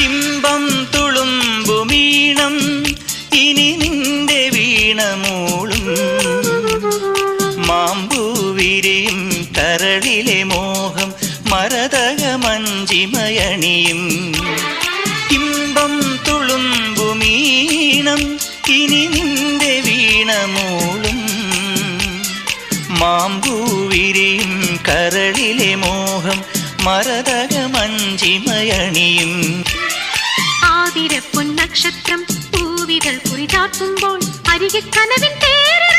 ഇമ്പം തുളുമ്പുമീണം ഇനി നിന്റെ വീണമൂളും മാമ്പൂ വിരിയും കരളിലെ മോഹം മരതകമഞ്ചിമയണിയും ഇമ്പം തുളുമ്പുമീണം ഇനി നിന്റെ വീണമൂളും മാമ്പൂ വിരിയും കരളിലെ മോഹം മരതകമഞ്ചിമയണിയും ആതിരപ്പൊൻ നക്ഷത്രം പൂവിതൾ കുറിചാർത്തുമ്പോൾ അരികെ കനവിൻ തേര്